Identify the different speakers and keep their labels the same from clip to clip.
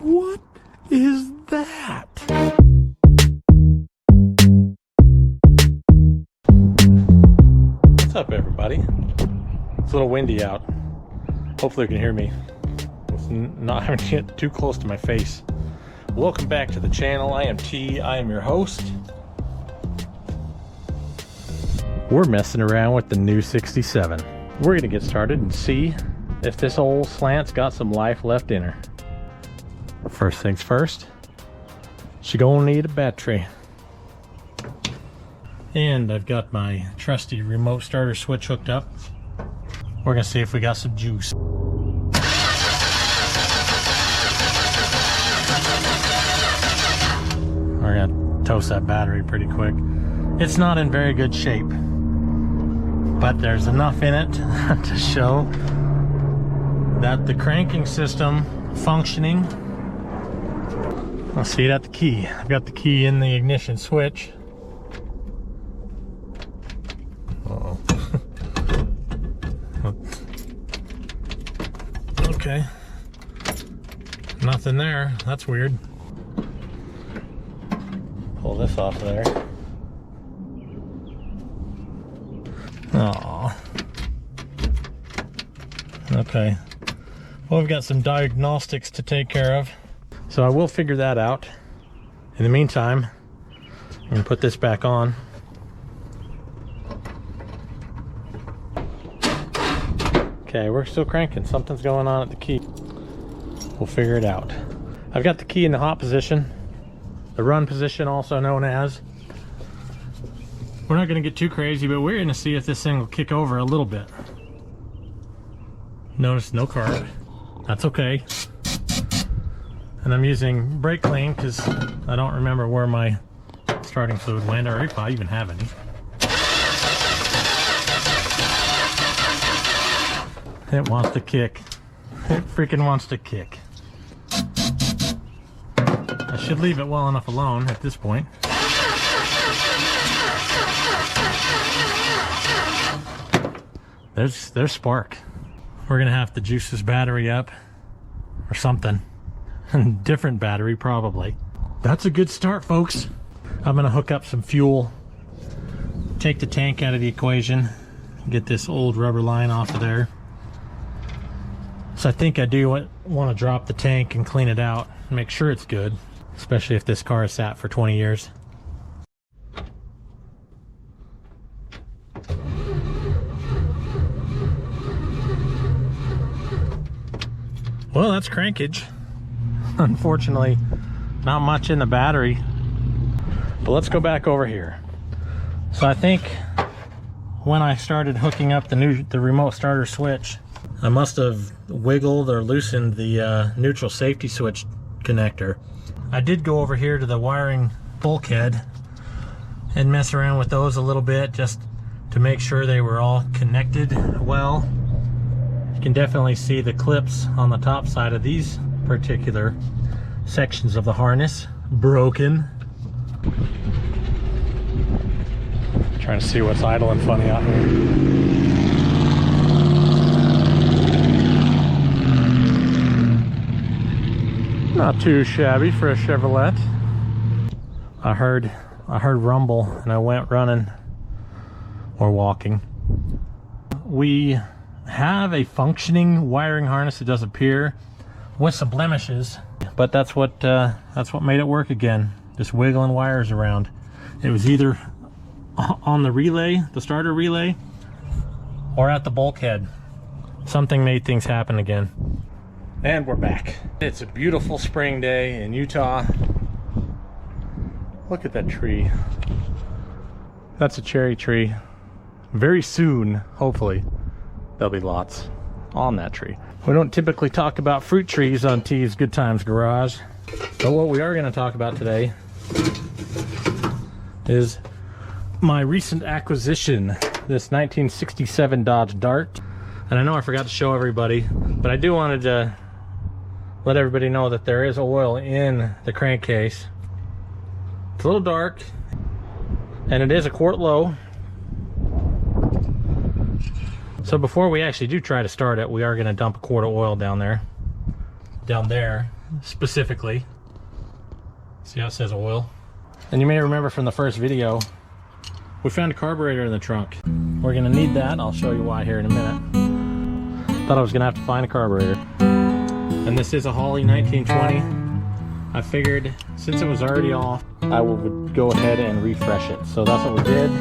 Speaker 1: What is that? What's up, everybody? It's a little windy out. Hopefully you can hear me. It's not having to get too close to my face. Welcome back to the channel. I am T. I am your host. We're messing around with the new 67. We're gonna get started and see if this old slant's got some life left in her. First things first, she's gonna need a battery. And I've got my trusty remote starter switch hooked up. We're gonna see if we got some juice. We're gonna toast that battery pretty quick. It's not in very good shape, but there's enough in it to show that the cranking system functioning. I'll see it at the key. I've got the key in the ignition switch. Uh-oh. Okay. Nothing there. That's weird. Pull this off of there. Aww. Okay. Well, we've got some diagnostics to take care of. So I will figure that out. In the meantime, I'm going to put this back on. Okay, we're still cranking. Something's going on at the key. We'll figure it out. I've got the key in the hot position. The run position, also known as. We're not going to get too crazy, but we're going to see if this thing will kick over a little bit. Notice no carb. That's okay. And I'm using brake clean because I don't remember where my starting fluid went, or if I even have any. It wants to kick. It freaking wants to kick. I should leave it well enough alone at this point. There's spark. We're gonna have to juice this battery up or something. Different battery probably. That's a good start, folks. I'm gonna hook up some fuel, take the tank out of the equation, get this old rubber line off of there. So I think I do want to drop the tank and clean it out, make sure it's good, especially if this car has sat for 20 years. Well, that's crankage. Unfortunately, not much in the battery. But let's go back over here. So I think when I started hooking up the remote starter switch, I must have wiggled or loosened the neutral safety switch connector. I did go over here to the wiring bulkhead and mess around with those a little bit just to make sure they were all connected well. You can definitely see the clips on the top side of these particular sections of the harness broken. Trying to see what's idling funny out here. Not too shabby for a Chevrolet. I heard rumble and I went running or walking. We have a functioning wiring harness, it does appear, with some blemishes, but that's what made it work again. Just wiggling wires around. It was either on the relay, the starter relay, or at the bulkhead. Something made things happen again. And we're back. It's a beautiful spring day in Utah. Look at that tree. That's a cherry tree. Very soon, hopefully, there'll be lots on that tree. We don't typically talk about fruit trees on T's Good Times Garage, but what we are going to talk about today is my recent acquisition, this 1967 Dodge Dart. And I know I forgot to show everybody, but I do wanted to let everybody know that there is oil in the crankcase. It's a little dark, and it is a quart low. So before we actually do try to start it, we are going to dump a quart of oil down there, specifically. See how it says oil? And you may remember from the first video, we found a carburetor in the trunk. We're gonna need that. I'll show you why here in a minute. Thought I was gonna have to find a carburetor. And this is a Holley 1920. I figured since it was already off, I would go ahead and refresh it. So that's what we did.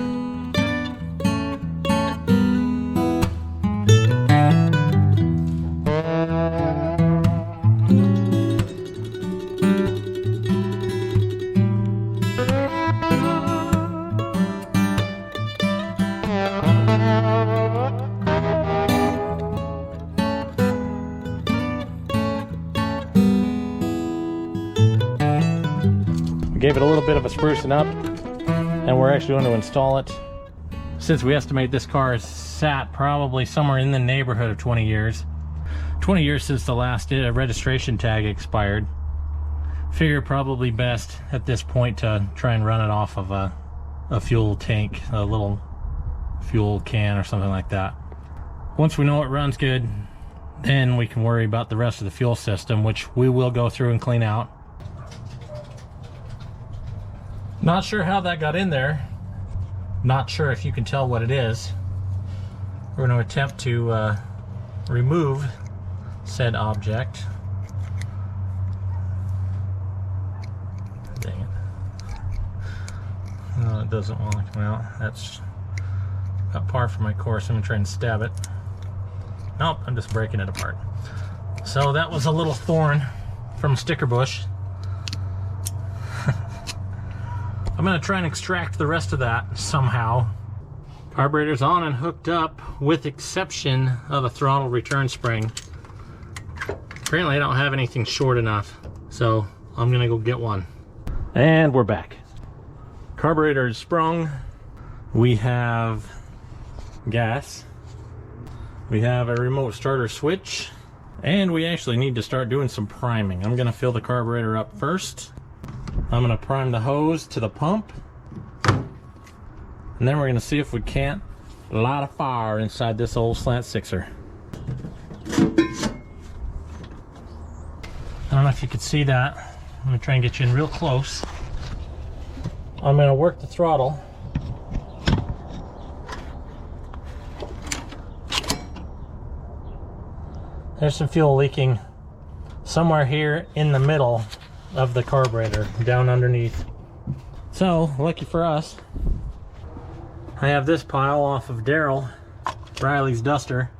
Speaker 1: Gave it a little bit of a sprucing up, and we're actually going to install it. Since we estimate this car has sat probably somewhere in the neighborhood of 20 years. 20 years since the last registration tag expired. Figure probably best at this point to try and run it off of a fuel tank, a little fuel can or something like that. Once we know it runs good, then we can worry about the rest of the fuel system, which we will go through and clean out. Not sure how that got in there. Not sure if you can tell what it is. We're going to attempt to remove said object. Dang it. No, it doesn't want to come out. That's about par for my course. I'm going to try and stab it. Nope, I'm just breaking it apart. So that was a little thorn from a sticker bush. I'm going to try and extract the rest of that somehow. Carburetor's on and hooked up with exception of a throttle return spring. Apparently I don't have anything short enough, so I'm going to go get one. And we're back. Carburetor is sprung. We have gas. We have a remote starter switch. And we actually need to start doing some priming. I'm going to fill the carburetor up first. I'm going to prime the hose to the pump, and then we're going to see if we can't light a fire inside this old slant sixer. I don't know if you could see that. I'm going to try and get you in real close. I'm going to work the throttle. There's some fuel leaking somewhere here in the middle of the carburetor, down underneath. So, lucky for us, I have this pile off of Riley's duster.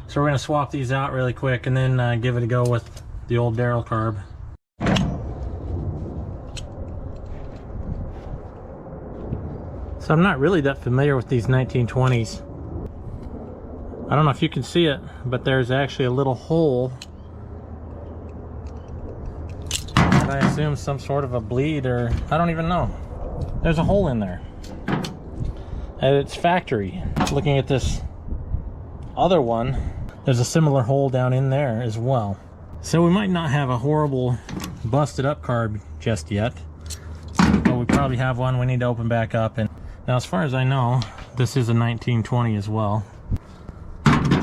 Speaker 1: So we're going to swap these out really quick and then give it a go with the old Daryl carb. So I'm not really that familiar with these 1920s. I don't know if you can see it, but there's actually a little hole. I assume some sort of a bleed, or I don't even know. There's a hole in there. And it's factory. Looking at this other one, there's a similar hole down in there as well. So we might not have a horrible busted up carb just yet, but we probably have one we need to open back up. And now, as far as I know, this is a 1920 as well.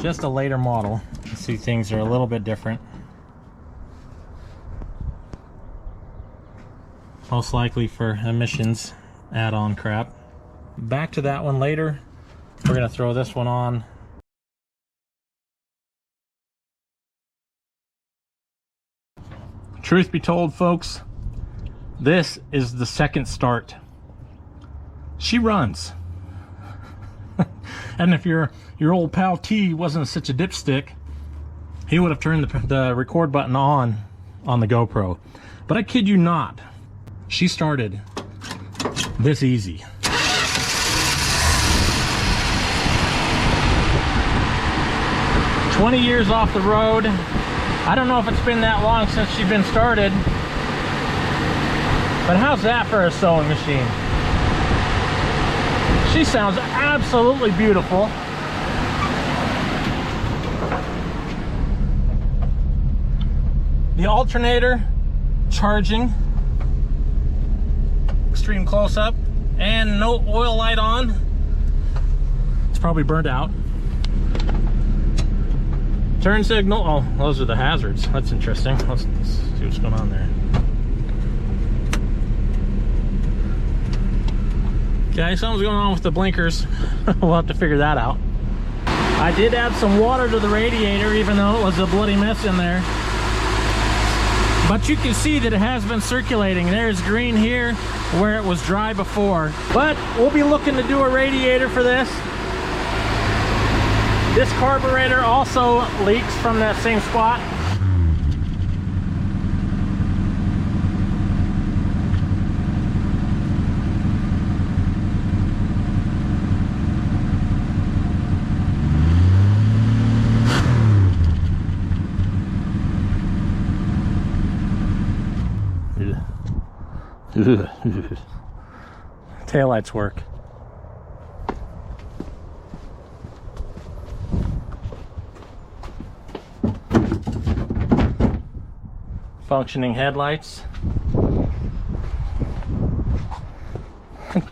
Speaker 1: Just a later model. You see things are a little bit different. Most likely for emissions add-on crap. Back to that one later. We're going to throw this one on. Truth be told, folks, this is the second start. She runs. And if your old pal T wasn't such a dipstick, he would have turned the record button on the GoPro. But I kid you not. She started this easy. "20 years off the road." I don't know if it's been that long since she's been started, but how's that for a sewing machine? She sounds absolutely beautiful. The alternator charging. Extreme close-up, and no oil light on. It's probably burned out. Turn signal. Oh, those are the hazards. That's interesting. Let's see what's going on there. Okay, something's going on with the blinkers. We'll have to figure that out. I did add some water to the radiator, even though it was a bloody mess in there. But you can see that it has been circulating. There's green here where it was dry before. But we'll be looking to do a radiator for this. This carburetor also leaks from that same spot. Taillights work. Functioning headlights.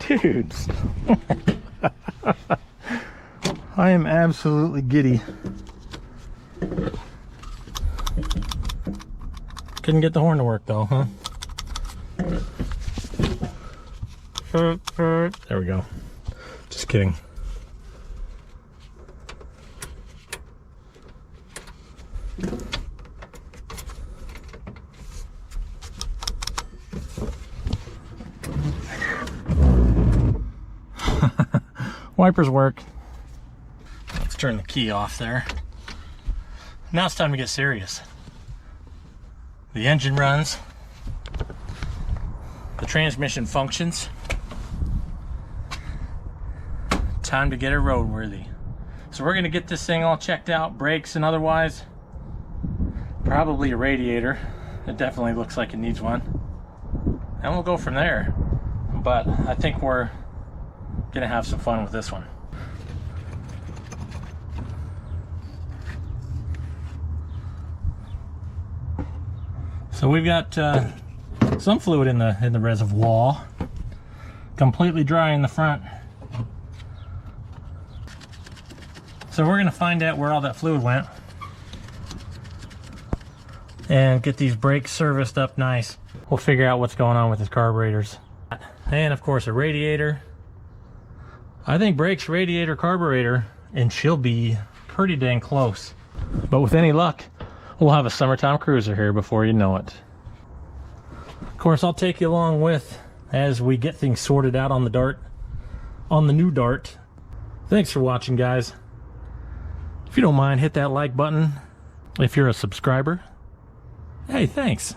Speaker 1: Dudes. I am absolutely giddy. Couldn't get the horn to work though, huh? There we go. Just kidding. Wipers work. Let's turn the key off there. Now it's time to get serious. The engine runs. The transmission functions. Time to get it roadworthy. So we're gonna get this thing all checked out, brakes and otherwise. Probably a radiator. It definitely looks like it needs one. And we'll go from there. But I think we're gonna have some fun with this one. So we've got some fluid in the reservoir. Completely dry in the front. So we're gonna find out where all that fluid went and get these brakes serviced up nice. We'll figure out what's going on with his carburetors. And of course a radiator. I think brakes, radiator, carburetor, and she'll be pretty dang close. But with any luck, we'll have a summertime cruiser here before you know it. Of course, I'll take you along with as we get things sorted out on the Dart, on the new Dart. Thanks for watching, guys. If you don't mind, hit that like button. If you're a subscriber, hey, thanks.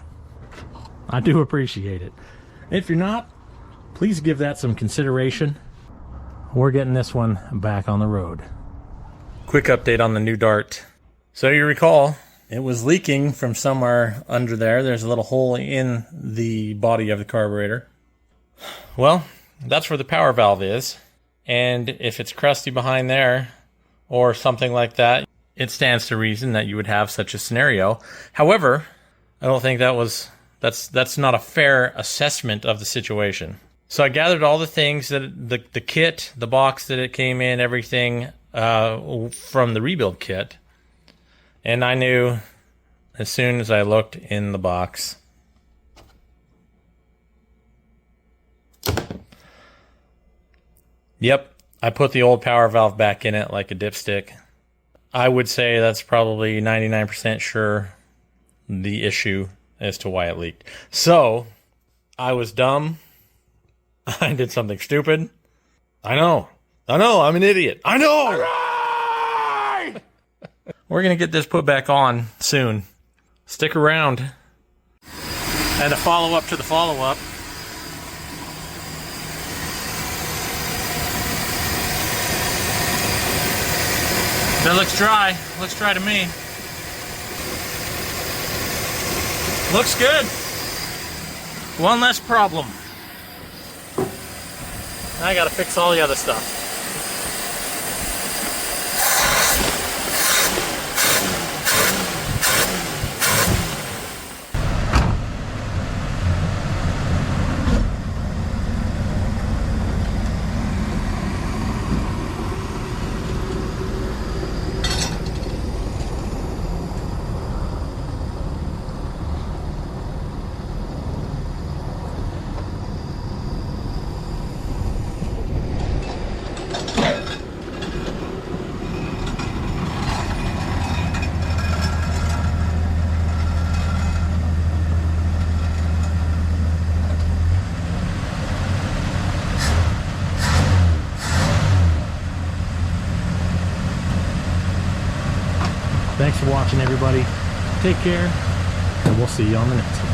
Speaker 1: I do appreciate it. If you're not, please give that some consideration. We're getting this one back on the road. Quick update on the new Dart. So you recall, it was leaking from somewhere under there. There's a little hole in the body of the carburetor. Well, that's where the power valve is. And if it's crusty behind there, or something like that, it stands to reason that you would have such a scenario. However, I don't think that's not a fair assessment of the situation. So I gathered all the things that the kit, the box that it came in, everything from the rebuild kit. And I knew as soon as I looked in the box, yep, I put the old power valve back in it like a dipstick. I would say that's probably 99% sure the issue as to why it leaked. So, I was dumb. I did something stupid. I know, I'm an idiot. I know! Right! We're gonna get this put back on soon. Stick around. And a follow-up to the follow-up. That looks dry. Looks dry to me. Looks good. One less problem. Now I gotta fix all the other stuff. Thanks for watching, everybody. Take care, and we'll see you on the next one.